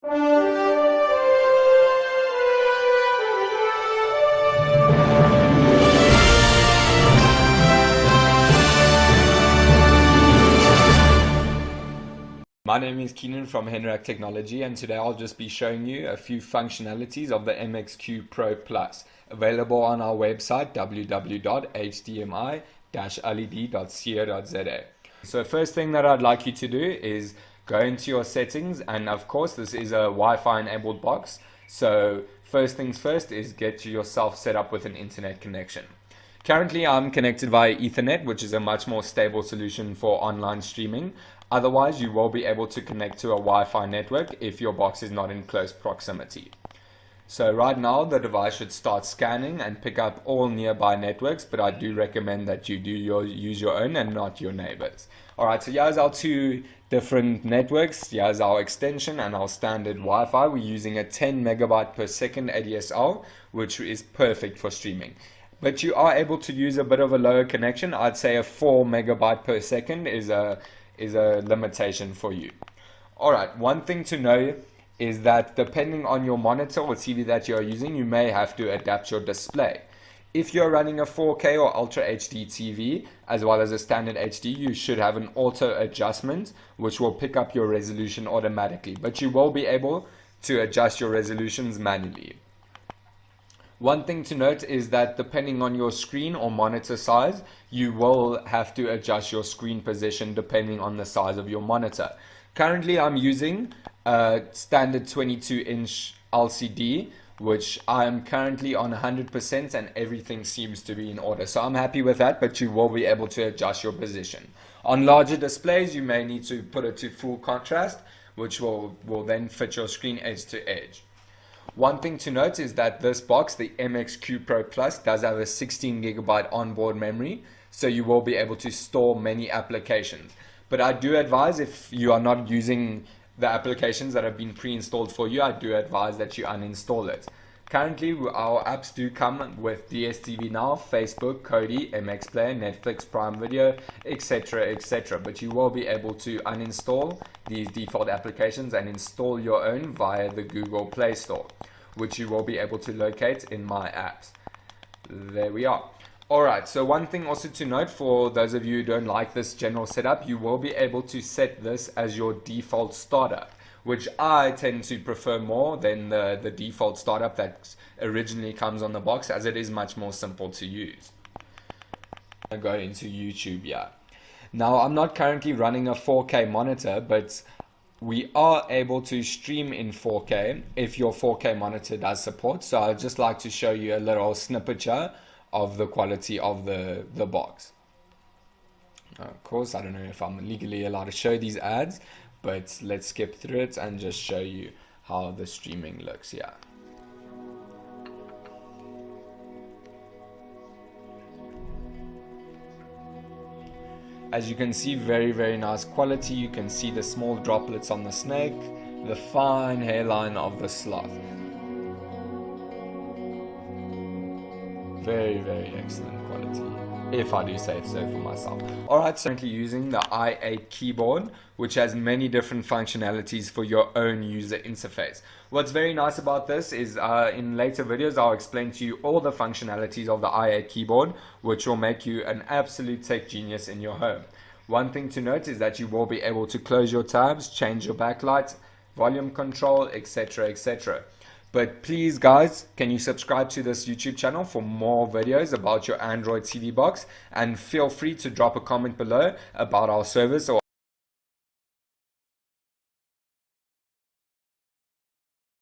My name is Keenan from Henrac Technology, and today I'll just be showing you a few functionalities of the MXQ Pro Plus, available on our website www.hdmi-led.co.za. So first thing that I'd like you to do is go into your settings, and of course this is a Wi-Fi enabled box, so first things first is get yourself set up with an internet connection. Currently I'm connected via Ethernet, which is a much more stable solution for online streaming. Otherwise, you will be able to connect to a Wi-Fi network if your box is not in close proximity. So right now, the device should start scanning and pick up all nearby networks, but I do recommend that you use your own and not your neighbors. Alright, so here's our two different networks. Here's our extension and our standard Wi-Fi. We're using a 10 megabyte per second ADSL, which is perfect for streaming. But you are able to use a bit of a lower connection. I'd say a 4 megabyte per second is a limitation for you. Alright, one thing to know is that depending on your monitor or TV that you're using, you may have to adapt your display. If you're running a 4K or Ultra HD TV as well as a standard HD, you should have an auto adjustment which will pick up your resolution automatically, but you will be able to adjust your resolutions manually. One thing to note is that depending on your screen or monitor size, you will have to adjust your screen position depending on the size of your monitor. Currently I'm using a standard 22-inch LCD, which I'm currently on 100% and everything seems to be in order. So I'm happy with that, but you will be able to adjust your position. On larger displays, you may need to put it to full contrast, which will then fit your screen edge to edge. One thing to note is that this box, the MXQ Pro Plus, does have a 16 gigabyte onboard memory, so you will be able to store many applications. But I do advise, if you are not using the applications that have been pre-installed for you, I do advise that you uninstall it. Currently, our apps do come with DSTV Now, Facebook, Kodi, MX Player, Netflix, Prime Video, etc., etc. But you will be able to uninstall these default applications and install your own via the Google Play Store, which you will be able to locate in My Apps. There we are. Alright, so one thing also to note for those of you who don't like this general setup, you will be able to set this as your default startup, which I tend to prefer more than the default startup that originally comes on the box, as it is much more simple to use. I go into YouTube here. Now I'm not currently running a 4K monitor, but we are able to stream in 4K if your 4K monitor does support. So I'd just like to show you a little snippet here of the quality of the box. Of course, I don't know if I'm legally allowed to show these ads, but let's skip through it and just show you how the streaming looks here. As you can see, very nice quality. You can see the small droplets on the snake, the fine hairline of the sloth. Very excellent quality, if I do say so for myself. Alright, so I'm currently using the i8 keyboard, which has many different functionalities for your own user interface. What's very nice about this is in later videos I'll explain to you all the functionalities of the i8 keyboard, which will make you an absolute tech genius in your home. One thing to note is that you will be able to close your tabs, change your backlight, volume control, etc., etc. But please guys, can you subscribe to this YouTube channel for more videos about your Android TV box, and feel free to drop a comment below about our service or